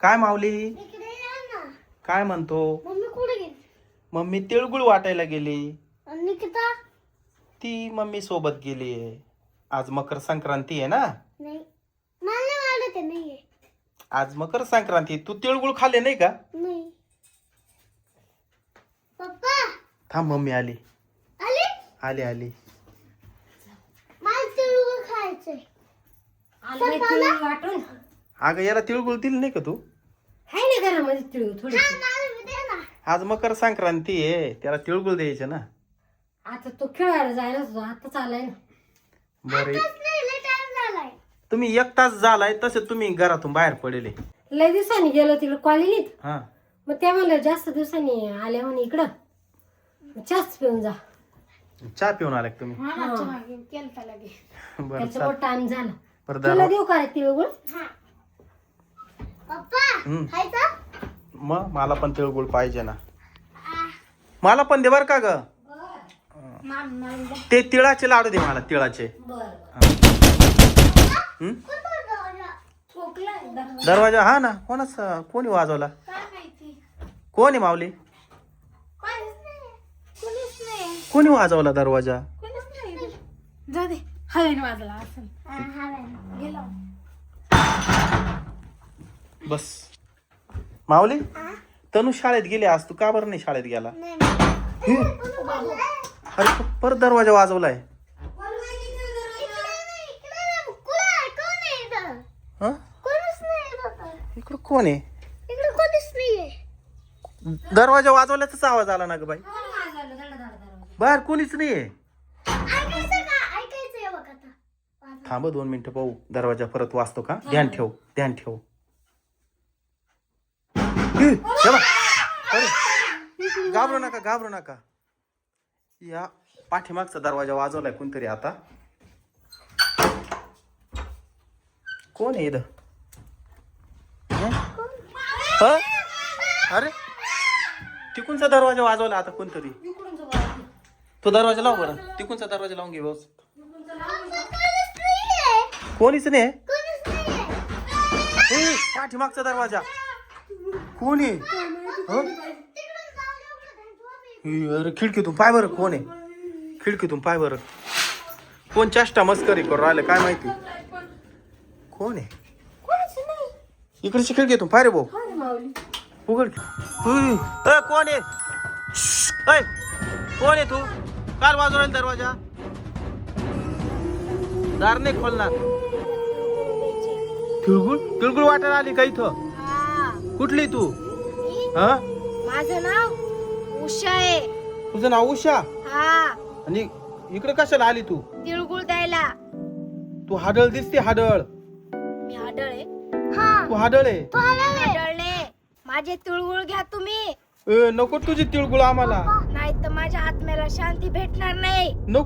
काय माऊली इकडे या ना. काय म्हणतो? मम्मी कुठे गेली? मम्मी तिळगुळ वाटायला गेली. आणि निकिता? ती मम्मी सोबत गेली. आज मकर संक्रांती आहे ना. नाही, मला वाटत नाहीये. आज मकर संक्रांती. तू तिळगुळ खाल्ले नाही का? नाही. पप्पा थांब, मम्मी आली. आले? आली आली. मला तिळगुळ खायचंय. आले तिळ वाटून. अगं याला तिळगुळ दिली नाही का तू? हाय ना घरामध्ये तिळ थोडी. हा, मला बी दे ना. आज मकर संक्रांती आहे, त्याला तिळगुळ द्यायचे ना. आता तो खेळायला जायला होता, आता चालाय ना. बरे आताच नाही, लय टाइम झालाय. तुम्ही 1 तास झालाय तसे तुम्ही घरातून बाहेर पडले. लय दिवसांनी गेलो तिकडे कॉलनीत. हा, मग त्या म्हणलं जास्त दिवसांनी आल्या म्हणे इकडं, चहाच पिऊन जा. चहा पिऊन आला का तुम्ही? बरं त्याच्यावर टाइम झाला. बरं तुला दादा. देऊ का रे तिळगुळ? हा. पप्पा हम्म. खायचा? मग मला पण तिळगुळ पाहिजे ना. मला पण दे बर का ग. ते तिळाचे लाडू दे मला, तिळाचे. हम्म? दरवाजा हा ना. कोणी वाजवला? काय माहिती? कोण आहे माऊली? कोणीच नाही. कोणी वाजवला दरवाजा? कोणीच नाही. जाऊ दे हवेने वाजला असं. गेलो. बस. माऊली, तनु शाळेत गेली आज. तू का बरं नाही शाळेत गेला? नाही. अरे परत दरवाजा वाजवलाय. हा? इकडं कोण आहे? दरवाजा वाजवल्याचाच आवाज आला ना ग बाई. बाहेर कोणीच नाहीये. थांब 2 मिनिटं पाहू. दरवाजा परत वाजतो का? ध्यान ठेव, ध्यान ठेव. हे बघ. अरे, घाबरू नका, घाबरू नका. या पाठीमागचा दरवाजा वाजवलाय कोणतरी आता. कोण आहे इथं? हं? अरे तिकूनचा दरवाजा वाजवला आता कोणतरी. तो दरवाजा लाव बरं. तिकूनचा दरवाजा लावून घे व्यवस्थित. कोणीच नाही. पाठीमागचा दरवाजा कोण आहे? हं? अरे खिडकीतून पाय बरं कोण आहे. खिडकीतून पाय बरं. कोण चेष्टा मस्करी करून राहिलं काय माहिती. कोण आहे? इकडची खिडकीतून पाय रे भाऊ. उघड. कोण आहे? ऐ, कोण आहे तू? काल वाजवू राहील दरवाजा. दार नाही खोलणार. तिळगुळ तिळगुळ वाटायला आली का इथं? कुठली तू? हा, माझं नाव उषा आहे. तुझं नाव उषा? हा, आणि इकडे कशाला आली तू? तिळगुळ द्यायला. तू हाडळ दिसते. हाडळ. मी आढळ आहे. हा, तू हाडळ आहे. तू आढळले. माझे तिळगुळ घ्या तुम्ही. नको तुझी तिळगुळ आम्हाला. नाही तर माझ्या आत्म्याला शांती भेटणार नाही. नको.